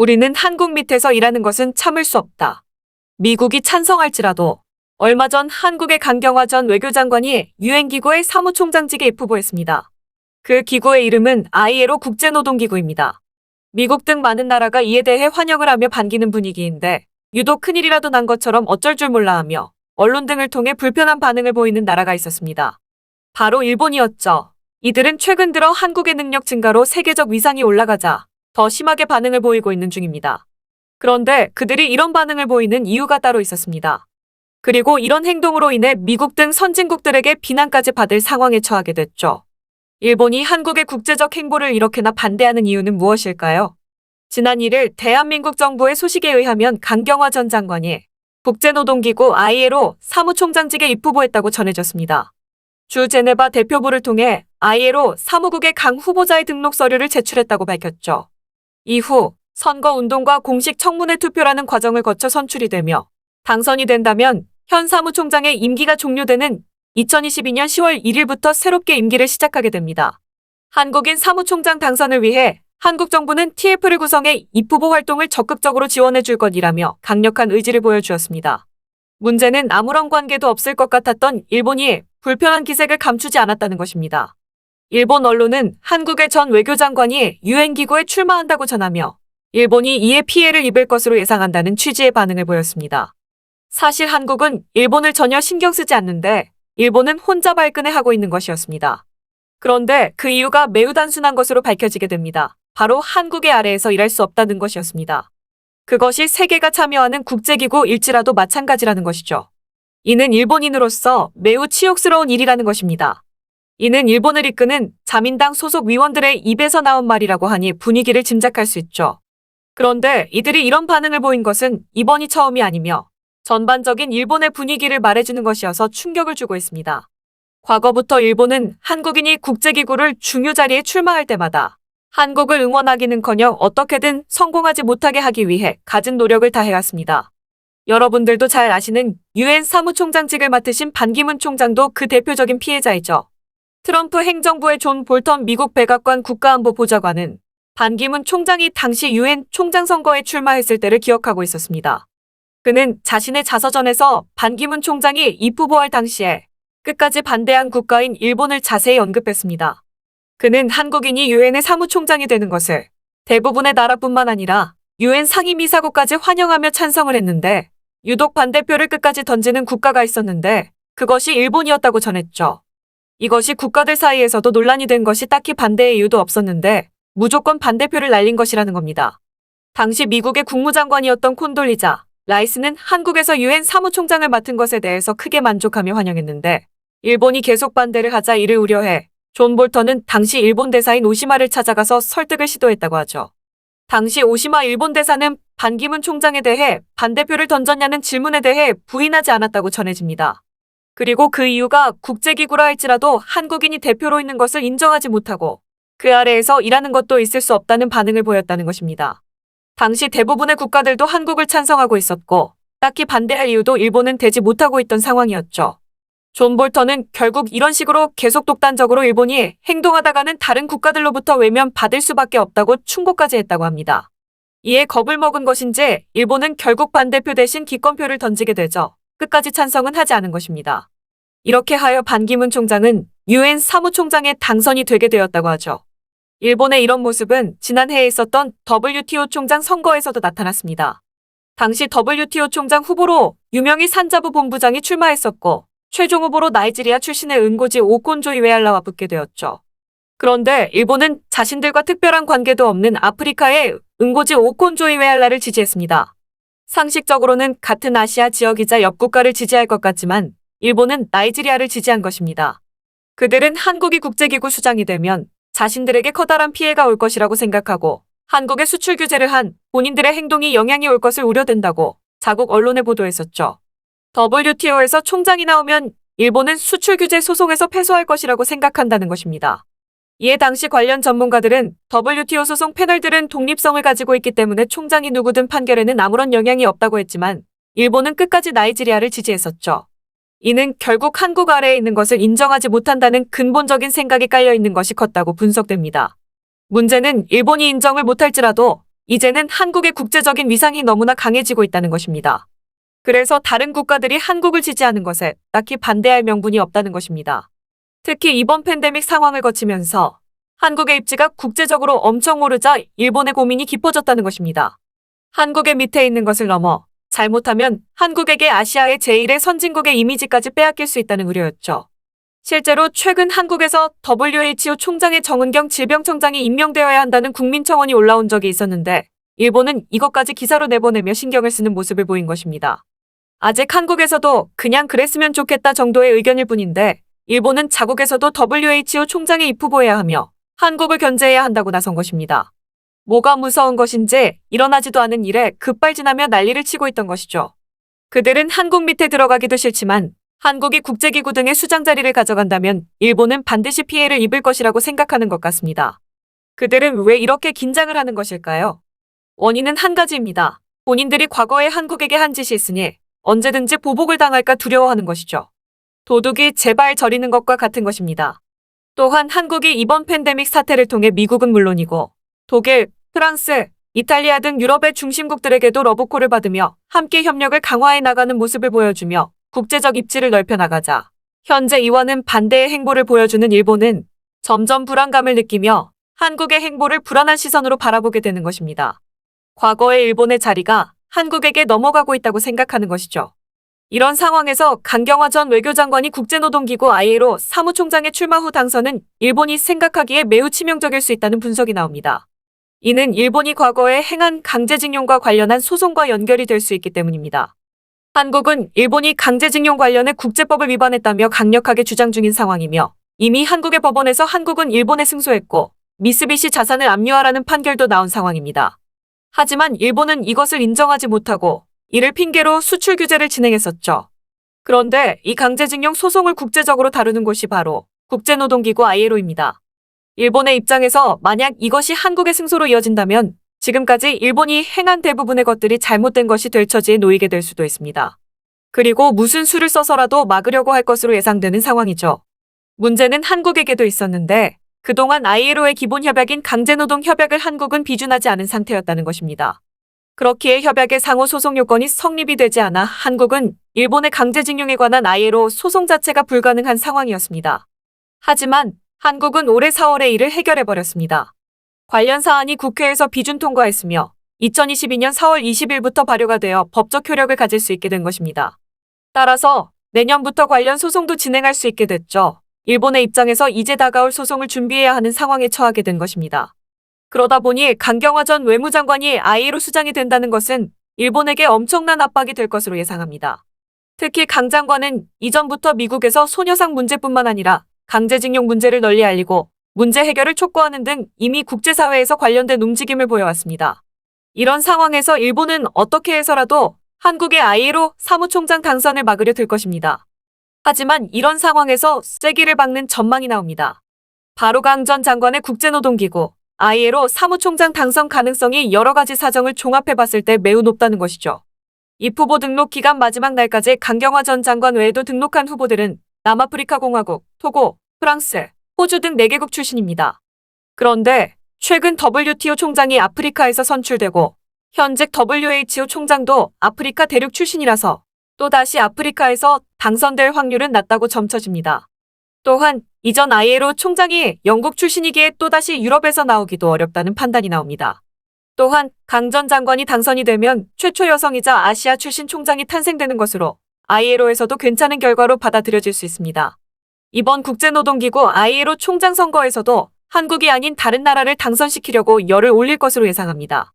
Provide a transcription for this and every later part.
우리는 한국 밑에서 일하는 것은 참을 수 없다. 미국이 찬성할지라도 얼마 전 한국의 강경화 전 외교장관이 유엔기구의 사무총장직에 입후보했습니다. 그 기구의 이름은 ILO 국제노동기구입니다. 미국 등 많은 나라가 이에 대해 환영을 하며 반기는 분위기인데 유독 큰일이라도 난 것처럼 어쩔 줄 몰라 하며 언론 등을 통해 불편한 반응을 보이는 나라가 있었습니다. 바로 일본이었죠. 이들은 최근 들어 한국의 능력 증가로 세계적 위상이 올라가자 더 심하게 반응을 보이고 있는 중입니다. 그런데 그들이 이런 반응을 보이는 이유가 따로 있었습니다. 그리고 이런 행동으로 인해 미국 등 선진국들에게 비난까지 받을 상황에 처하게 됐죠. 일본이 한국의 국제적 행보를 이렇게나 반대하는 이유는 무엇일까요? 지난 1일 대한민국 정부의 소식에 의하면 강경화 전 장관이 국제노동기구 ILO 사무총장직에 입후보했다고 전해졌습니다. 주 제네바 대표부를 통해 ILO 사무국의 강 후보자의 등록 서류를 제출했다고 밝혔죠. 이후 선거운동과 공식 청문회 투표라는 과정을 거쳐 선출이 되며 당선이 된다면 현 사무총장의 임기가 종료되는 2022년 10월 1일부터 새롭게 임기를 시작하게 됩니다. 한국인 사무총장 당선을 위해 한국 정부는 TF를 구성해 입후보 활동을 적극적으로 지원해 줄 것이라며 강력한 의지를 보여주었습니다. 문제는 아무런 관계도 없을 것 같았던 일본이 불편한 기색을 감추지 않았다는 것입니다. 일본 언론은 한국의 전 외교장관이 유엔기구에 출마한다고 전하며 일본이 이에 피해를 입을 것으로 예상한다는 취지의 반응을 보였습니다. 사실 한국은 일본을 전혀 신경 쓰지 않는데 일본은 혼자 발끈해 하고 있는 것이었습니다. 그런데 그 이유가 매우 단순한 것으로 밝혀지게 됩니다. 바로 한국의 아래에서 일할 수 없다는 것이었습니다. 그것이 세계가 참여하는 국제기구일지라도 마찬가지라는 것이죠. 이는 일본인으로서 매우 치욕스러운 일이라는 것입니다. 이는 일본을 이끄는 자민당 소속 위원들의 입에서 나온 말이라고 하니 분위기를 짐작할 수 있죠. 그런데 이들이 이런 반응을 보인 것은 이번이 처음이 아니며 전반적인 일본의 분위기를 말해주는 것이어서 충격을 주고 있습니다. 과거부터 일본은 한국인이 국제기구를 중요 자리에 출마할 때마다 한국을 응원하기는커녕 어떻게든 성공하지 못하게 하기 위해 갖은 노력을 다해왔습니다. 여러분들도 잘 아시는 유엔 사무총장직을 맡으신 반기문 총장도 그 대표적인 피해자이죠. 트럼프 행정부의 존 볼턴 미국 백악관 국가안보보좌관은 반기문 총장이 당시 유엔 총장 선거에 출마했을 때를 기억하고 있었습니다. 그는 자신의 자서전에서 반기문 총장이 입후보할 당시에 끝까지 반대한 국가인 일본을 자세히 언급했습니다. 그는 한국인이 유엔의 사무총장이 되는 것을 대부분의 나라뿐만 아니라 유엔 상임이사국까지 환영하며 찬성을 했는데 유독 반대표를 끝까지 던지는 국가가 있었는데 그것이 일본이었다고 전했죠. 이것이 국가들 사이에서도 논란이 된 것이 딱히 반대의 이유도 없었는데 무조건 반대표를 날린 것이라는 겁니다. 당시 미국의 국무장관이었던 콘돌리자 라이스는 한국에서 유엔 사무총장을 맡은 것에 대해서 크게 만족하며 환영했는데 일본이 계속 반대를 하자 이를 우려해 존 볼턴은 당시 일본 대사인 오시마를 찾아가서 설득을 시도했다고 하죠. 당시 오시마 일본 대사는 반기문 총장에 대해 반대표를 던졌냐는 질문에 대해 부인하지 않았다고 전해집니다. 그리고 그 이유가 국제기구라 할지라도 한국인이 대표로 있는 것을 인정하지 못하고 그 아래에서 일하는 것도 있을 수 없다는 반응을 보였다는 것입니다. 당시 대부분의 국가들도 한국을 찬성하고 있었고 딱히 반대할 이유도 일본은 되지 못하고 있던 상황이었죠. 존 볼턴은 결국 이런 식으로 계속 독단적으로 일본이 행동하다가는 다른 국가들로부터 외면받을 수밖에 없다고 충고까지 했다고 합니다. 이에 겁을 먹은 것인지 일본은 결국 반대표 대신 기권표를 던지게 되죠. 끝까지 찬성은 하지 않은 것입니다. 이렇게 하여 반기문 총장은 유엔 사무총장에 당선이 되게 되었다고 하죠. 일본의 이런 모습은 지난해에 있었던 WTO 총장 선거에서도 나타났습니다. 당시 WTO 총장 후보로 유명희 산자부 본부장이 출마했었고 최종 후보로 나이지리아 출신의 은고지 오콘조 이웨알라와 붙게 되었죠. 그런데 일본은 자신들과 특별한 관계도 없는 아프리카의 은고지 오콘조 이웨알라를 지지했습니다. 상식적으로는 같은 아시아 지역이자 옆 국가를 지지할 것 같지만 일본은 나이지리아를 지지한 것입니다. 그들은 한국이 국제기구 수장이 되면 자신들에게 커다란 피해가 올 것이라고 생각하고 한국에 수출 규제를 한 본인들의 행동이 영향이 올 것을 우려된다고 자국 언론에 보도했었죠. WTO에서 총장이 나오면 일본은 수출 규제 소송에서 패소할 것이라고 생각한다는 것입니다. 이에 당시 관련 전문가들은 WTO 소송 패널들은 독립성을 가지고 있기 때문에 총장이 누구든 판결에는 아무런 영향이 없다고 했지만 일본은 끝까지 나이지리아를 지지했었죠. 이는 결국 한국 아래에 있는 것을 인정하지 못한다는 근본적인 생각이 깔려 있는 것이 컸다고 분석됩니다. 문제는 일본이 인정을 못할지라도 이제는 한국의 국제적인 위상이 너무나 강해지고 있다는 것입니다. 그래서 다른 국가들이 한국을 지지하는 것에 딱히 반대할 명분이 없다는 것입니다. 특히 이번 팬데믹 상황을 거치면서 한국의 입지가 국제적으로 엄청 오르자 일본의 고민이 깊어졌다는 것입니다. 한국의 밑에 있는 것을 넘어 잘못하면 한국에게 아시아의 제1의 선진국의 이미지까지 빼앗길 수 있다는 우려였죠. 실제로 최근 한국에서 WHO 총장의 정은경 질병청장이 임명되어야 한다는 국민청원이 올라온 적이 있었는데 일본은 이것까지 기사로 내보내며 신경을 쓰는 모습을 보인 것입니다. 아직 한국에서도 그냥 그랬으면 좋겠다 정도의 의견일 뿐인데 일본은 자국에서도 WHO 총장의 입후보여야 하며 한국을 견제해야 한다고 나선 것입니다. 뭐가 무서운 것인지 일어나지도 않은 일에 급발진하며 난리를 치고 있던 것이죠. 그들은 한국 밑에 들어가기도 싫지만 한국이 국제기구 등의 수장 자리를 가져간다면 일본은 반드시 피해를 입을 것이라고 생각하는 것 같습니다. 그들은 왜 이렇게 긴장을 하는 것일까요? 원인은 한 가지입니다. 본인들이 과거에 한국에게 한 짓이 있으니 언제든지 보복을 당할까 두려워하는 것이죠. 도둑이 제발 저리는 것과 같은 것입니다. 또한 한국이 이번 팬데믹 사태를 통해 미국은 물론이고 독일, 프랑스, 이탈리아 등 유럽의 중심국들에게도 러브콜을 받으며 함께 협력을 강화해 나가는 모습을 보여주며 국제적 입지를 넓혀 나가자 현재 이와는 반대의 행보를 보여주는 일본은 점점 불안감을 느끼며 한국의 행보를 불안한 시선으로 바라보게 되는 것입니다. 과거의 일본의 자리가 한국에게 넘어가고 있다고 생각하는 것이죠. 이런 상황에서 강경화 전 외교장관이 국제노동기구 ILO 사무총장의 출마 후 당선은 일본이 생각하기에 매우 치명적일 수 있다는 분석이 나옵니다. 이는 일본이 과거에 행한 강제징용과 관련한 소송과 연결이 될 수 있기 때문입니다. 한국은 일본이 강제징용 관련해 국제법을 위반했다며 강력하게 주장 중인 상황이며 이미 한국의 법원에서 한국은 일본에 승소했고 미쓰비시 자산을 압류하라는 판결도 나온 상황입니다. 하지만 일본은 이것을 인정하지 못하고 이를 핑계로 수출 규제를 진행했었죠. 그런데 이 강제징용 소송을 국제적으로 다루는 곳이 바로 국제노동기구 ILO입니다. 일본의 입장에서 만약 이것이 한국의 승소로 이어진다면 지금까지 일본이 행한 대부분의 것들이 잘못된 것이 될 처지에 놓이게 될 수도 있습니다. 그리고 무슨 수를 써서라도 막으려고 할 것으로 예상되는 상황이죠. 문제는 한국에게도 있었는데 그동안 ILO의 기본 협약인 강제노동 협약을 한국은 비준하지 않은 상태였다는 것입니다. 그렇기에 협약의 상호 소송 요건이 성립이 되지 않아 한국은 일본의 강제징용에 관한 ILO 소송 자체가 불가능한 상황이었습니다. 하지만 한국은 올해 4월에 이를 해결해버렸습니다. 관련 사안이 국회에서 비준 통과했으며 2022년 4월 20일부터 발효가 되어 법적 효력을 가질 수 있게 된 것입니다. 따라서 내년부터 관련 소송도 진행할 수 있게 됐죠. 일본의 입장에서 이제 다가올 소송을 준비해야 하는 상황에 처하게 된 것입니다. 그러다 보니 강경화 전 외무장관이 ILO 수장이 된다는 것은 일본에게 엄청난 압박이 될 것으로 예상합니다. 특히 강 장관은 이전부터 미국에서 소녀상 문제뿐만 아니라 강제징용 문제를 널리 알리고 문제 해결을 촉구하는 등 이미 국제사회에서 관련된 움직임을 보여왔습니다. 이런 상황에서 일본은 어떻게 해서라도 한국의 ILO 사무총장 당선을 막으려 들 것입니다. 하지만 이런 상황에서 쐐기를 박는 전망이 나옵니다. 바로 강 전 장관의 국제노동기구 ILO 사무총장 당선 가능성이 여러 가지 사정을 종합해봤을 때 매우 높다는 것이죠. 입후보 등록 기간 마지막 날까지 강경화 전 장관 외에도 등록한 후보들은 남아프리카 공화국, 토고, 프랑스, 호주 등 4개국 출신입니다. 그런데 최근 WTO 총장이 아프리카에서 선출되고 현직 WHO 총장도 아프리카 대륙 출신이라서 또다시 아프리카에서 당선될 확률은 낮다고 점쳐집니다. 또한 이전 ILO 총장이 영국 출신이기에 또다시 유럽에서 나오기도 어렵다는 판단이 나옵니다. 또한 강 전 장관이 당선이 되면 최초 여성이자 아시아 출신 총장이 탄생되는 것으로 ILO에서도 괜찮은 결과로 받아들여질 수 있습니다. 이번 국제노동기구 ILO 총장 선거에서도 한국이 아닌 다른 나라를 당선시키려고 열을 올릴 것으로 예상합니다.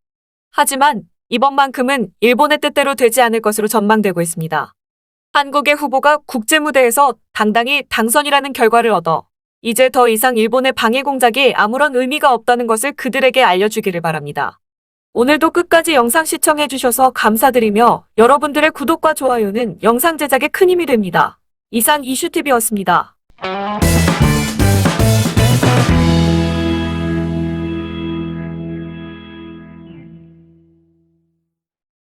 하지만 이번만큼은 일본의 뜻대로 되지 않을 것으로 전망되고 있습니다. 한국의 후보가 국제무대에서 당당히 당선이라는 결과를 얻어 이제 더 이상 일본의 방해 공작이 아무런 의미가 없다는 것을 그들에게 알려주기를 바랍니다. 오늘도 끝까지 영상 시청해주셔서 감사드리며 여러분들의 구독과 좋아요는 영상 제작에 큰 힘이 됩니다. 이상 이슈TV였습니다.